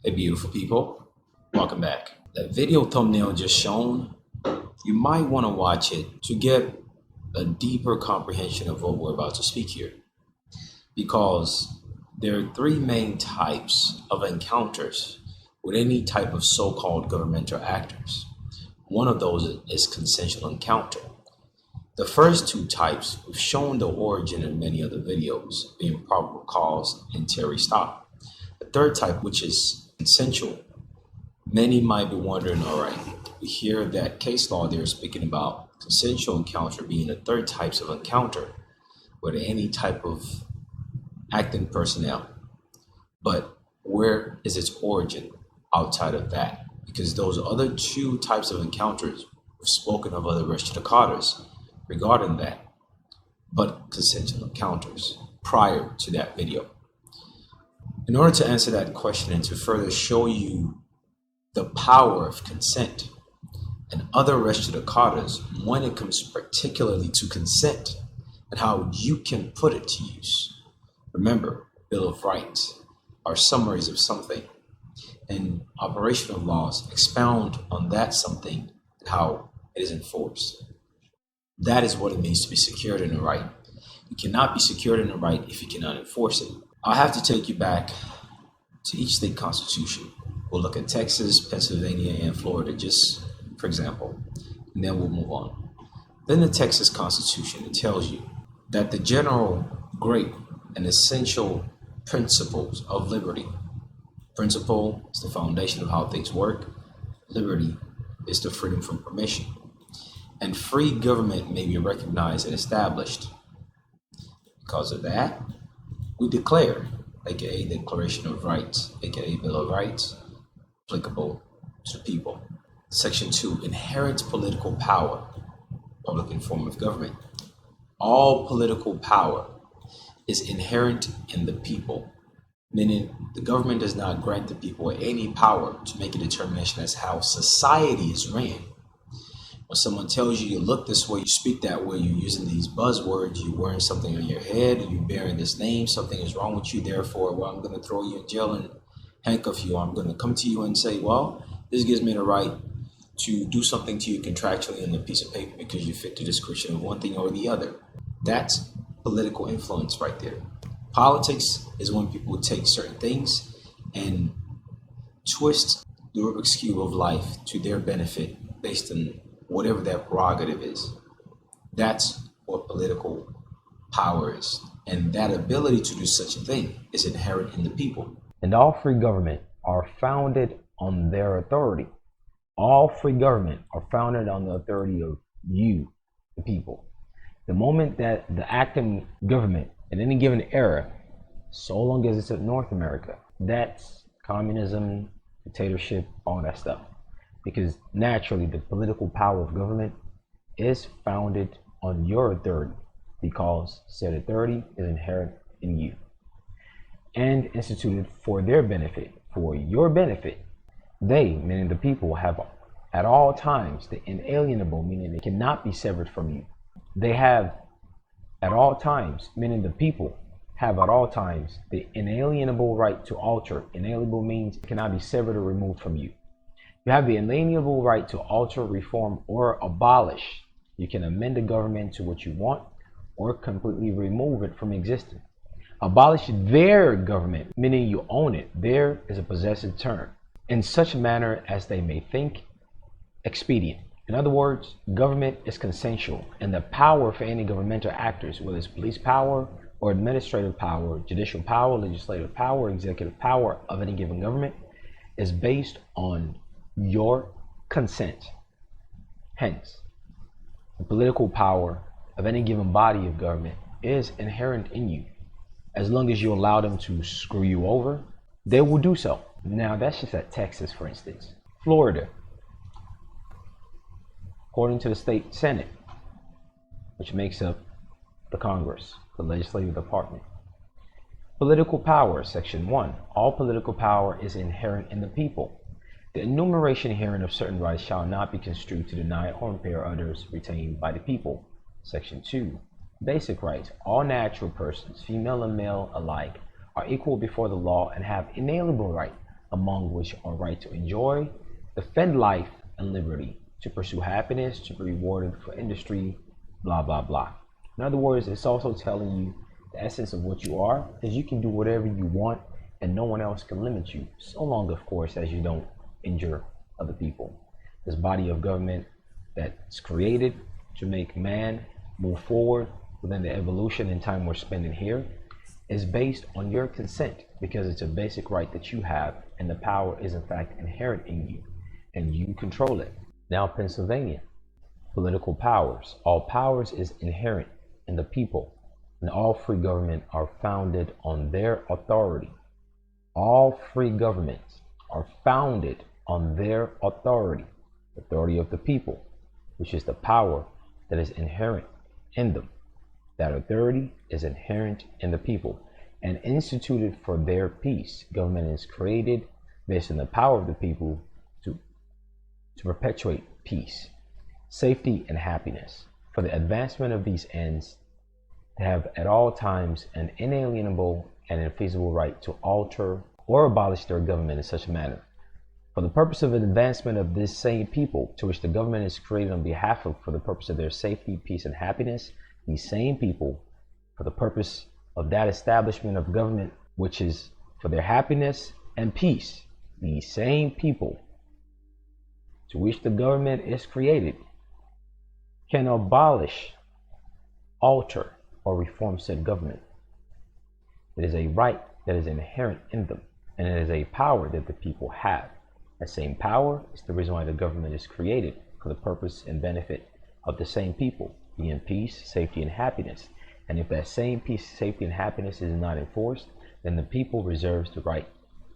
Hey beautiful people, welcome back. That video thumbnail just shown, you might want to watch it to get a deeper comprehension of what we're about to speak here. Because there are three main types of encounters with any type of so-called governmental actors. One of those is consensual encounter. The first two types, we've shown the origin in many other videos, being probable cause and Terry stop. The third type, which is consensual. Many might be wondering, all right, we hear that case law they're speaking about consensual encounter being the third types of encounter with any type of acting personnel. But where is its origin outside of that? Because those other two types of encounters were spoken of other res judicators regarding that, but consensual encounters prior to that video. In order to answer that question and to further show you the power of consent and other res judicators when it comes particularly to consent and how you can put it to use. Remember, Bill of Rights are summaries of something, and operational laws expound on that something and how it is enforced. That is what it means to be secured in the right. You cannot be secured in the right if you cannot enforce it. I'll have to take you back to each state constitution. We'll look at Texas, Pennsylvania, and Florida, just for example, and then we'll move on. Then the Texas Constitution, it tells you that the general, great, and essential principles of liberty. Principle is the foundation of how things work. Liberty is the freedom from permission. And free government may be recognized and established. Because of that, we declare, aka Declaration of Rights, aka Bill of Rights, applicable to people. Section 2, inherent political power, public and form of government. All political power is inherent in the people, meaning the government does not grant the people any power to make a determination as how society is ran. When someone tells you you look this way, you speak that way, you're using these buzzwords, you're wearing something on your head, you're bearing this name, something is wrong with you, therefore, well, I'm going to throw you in jail and handcuff you. I'm going to come to you and say, well, this gives me the right to do something to you contractually on a piece of paper because you fit the description of one thing or the other. That's political influence right there. Politics is when people take certain things and twist the Rubik's Cube of life to their benefit based on whatever that prerogative is. That's what political power is. And that ability to do such a thing is inherent in the people. And all free government are founded on their authority. All free government are founded on the authority of you, the people. The moment that the acting government in any given era, so long as it's in North America, that's communism, dictatorship, all that stuff. Because naturally, the political power of government is founded on your authority because said authority is inherent in you and instituted for their benefit, for your benefit. They, meaning the people, have at all times the inalienable, meaning they cannot be severed from you. They have at all times, meaning the people have at all times the inalienable right to alter. Inalienable means it cannot be severed or removed from you. You have the inalienable right to alter, reform, or abolish. You can amend the government to what you want or completely remove it from existence. Abolish their government, meaning you own it. There is a possessive term. In such a manner as they may think expedient. In other words, government is consensual, and the power for any governmental actors, whether it's police power or administrative power, judicial power, legislative power, executive power of any given government, is based on your consent. Hence, the political power of any given body of government is inherent in you. As long as you allow them to screw you over, they will do so. Now, that's just at Texas, for instance. Florida, according to the state Senate, which makes up the Congress, the legislative department. Political power, section 1. All political power is inherent in the people. The enumeration herein of certain rights shall not be construed to deny or impair others retained by the people. Section 2. Basic rights. All natural persons, female and male alike, are equal before the law and have inalienable right among which are right to enjoy, defend life and liberty, to pursue happiness, to be rewarded for industry, blah, blah, blah. In other words, it's also telling you the essence of what you are is you can do whatever you want and no one else can limit you, so long, of course, as you don't injure other people. This body of government that's created to make man move forward within the evolution and time we're spending here is based on your consent, because it's a basic right that you have, and the power is in fact inherent in you and you control it. Now, Pennsylvania, political powers. All powers is inherent in the people, and all free government are founded on their authority. All free governments are founded on their authority of the people, which is the power that is inherent in them. That authority is inherent in the people and instituted for their peace. Government is created based on the power of the people to perpetuate peace, safety, and happiness. For the advancement of these ends, they have at all times an inalienable and infeasible right to alter or abolish their government in such a manner. For the purpose of the advancement of this same people, to which the government is created on behalf of, for the purpose of their safety, peace, and happiness, these same people, for the purpose of that establishment of government, which is for their happiness and peace, these same people to which the government is created can abolish, alter, or reform said government. It is a right that is inherent in them, and it is a power that the people have. That same power is the reason why the government is created, for the purpose and benefit of the same people, being peace, safety, and happiness. And if that same peace, safety, and happiness is not enforced, then the people reserves the right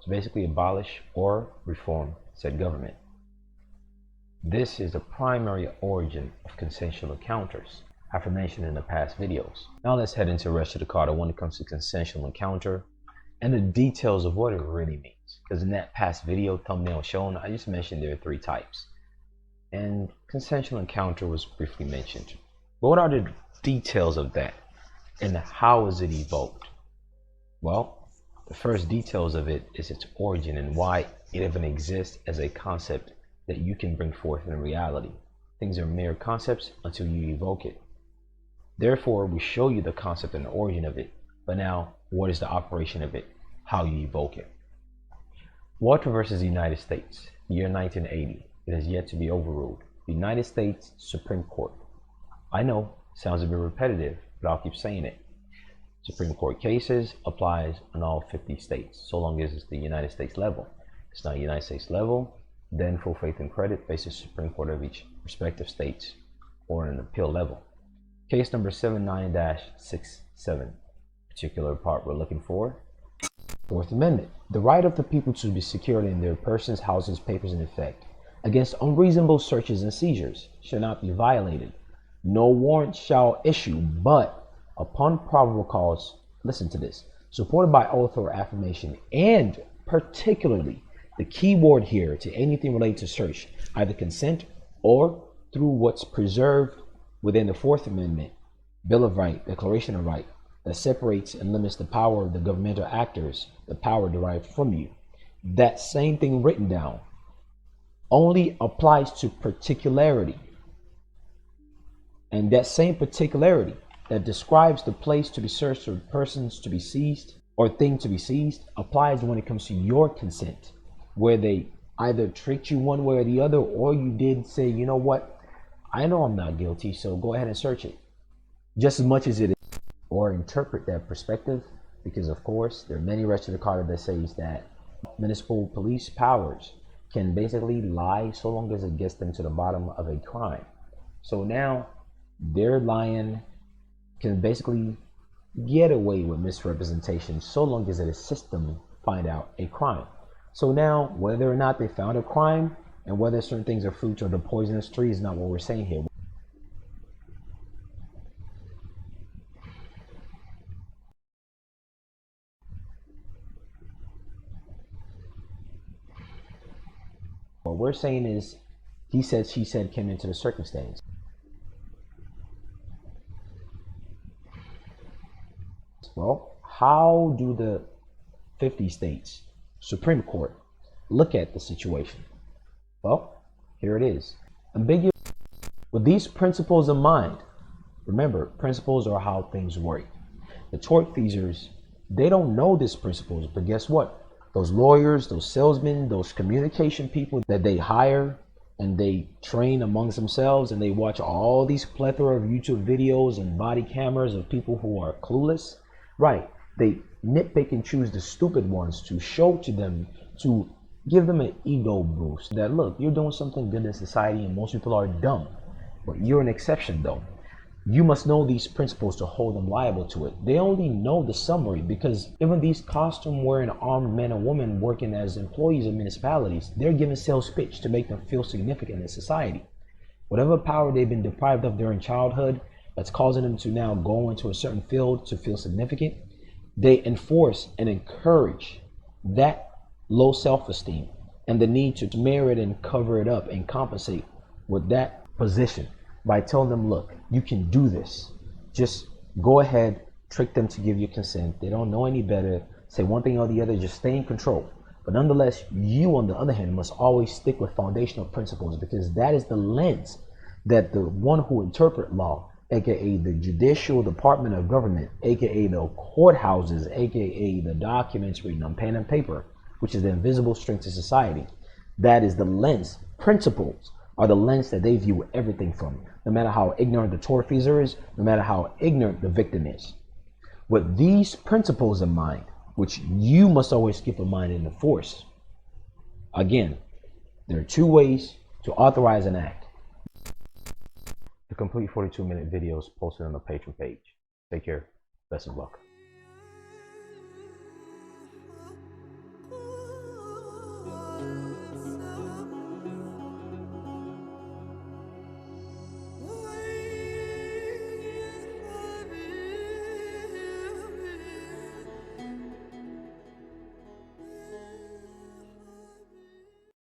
to basically abolish or reform said government. This is the primary origin of consensual encounters, aforementioned in the past videos. Now let's head into res judicata when it comes to consensual encounter and the details of what it really means. Because in that past video thumbnail shown, I just mentioned there are 3 types. And consensual encounter was briefly mentioned. But what are the details of that? And how is it evoked? Well, the first details of it is its origin and why it even exists as a concept that you can bring forth in reality. Things are mere concepts until you evoke it. Therefore, we show you the concept and the origin of it. But now, what is the operation of it? How you evoke it? Walter versus the United States, year 1980. It is yet to be overruled. The United States Supreme Court. I know, sounds a bit repetitive, but I'll keep saying it. Supreme Court cases applies on all 50 states, so long as it's the United States level. If it's not United States level, then full faith and credit faces Supreme Court of each respective states or an appeal level. Case number 79-67. Particular part we're looking for. Fourth Amendment. The right of the people to be secured in their persons, houses, papers, and effect against unreasonable searches and seizures shall not be violated. No warrant shall issue, but upon probable cause, listen to this, supported by oath or affirmation, and particularly the key word here to anything related to search, either consent or through what's preserved within the Fourth Amendment, Bill of Rights, Declaration of Right, that separates and limits the power of the governmental actors, the power derived from you. That same thing written down only applies to particularity. And that same particularity that describes the place to be searched or persons to be seized or thing to be seized applies when it comes to your consent, where they either tricked you one way or the other, or you did say, you know what, I know I'm not guilty, so go ahead and search it. Just as much as it is, or interpret that perspective, because of course there are many res judicata that says that municipal police powers can basically lie so long as it gets them to the bottom of a crime. So now their lying can basically get away with misrepresentation so long as it assists them find out a crime. So now whether or not they found a crime and whether certain things are fruits or the poisonous tree is not what we're saying here. What we're saying is he said, she said came into the circumstance. Well, how do the 50 states Supreme Court look at the situation? Well, here it is. Ambiguous. With these principles in mind, remember, principles are how things work. The tortfeasors, they don't know these principles, but guess what? Those lawyers, those salesmen, those communication people that they hire and they train amongst themselves, and they watch all these plethora of YouTube videos and body cameras of people who are clueless, right? They nitpick and choose the stupid ones to show to them, to give them an ego boost that, look, you're doing something good in society and most people are dumb, but you're an exception though. You must know these principles to hold them liable to it. They only know the summary because even these costume wearing armed men and women working as employees of municipalities, they're given sales pitch to make them feel significant in society. Whatever power they've been deprived of during childhood that's causing them to now go into a certain field to feel significant, they enforce and encourage that low self-esteem and the need to smear it and cover it up and compensate with that position by telling them, look, you can do this. Just go ahead, trick them to give you consent. They don't know any better. Say one thing or the other, just stay in control. But nonetheless, you on the other hand must always stick with foundational principles, because that is the lens that the one who interpret law, aka the judicial department of government, aka the courthouses, aka the documents written on pen and paper, which is the invisible strength of society. That is the lens. Principles are the lens that they view everything from, no matter how ignorant the tortfeasor is, no matter how ignorant the victim is. With these principles in mind, which you must always keep in mind and enforce, again, there are two ways to authorize an act. The complete 42-minute video is posted on the Patreon page. Take care. Best of luck.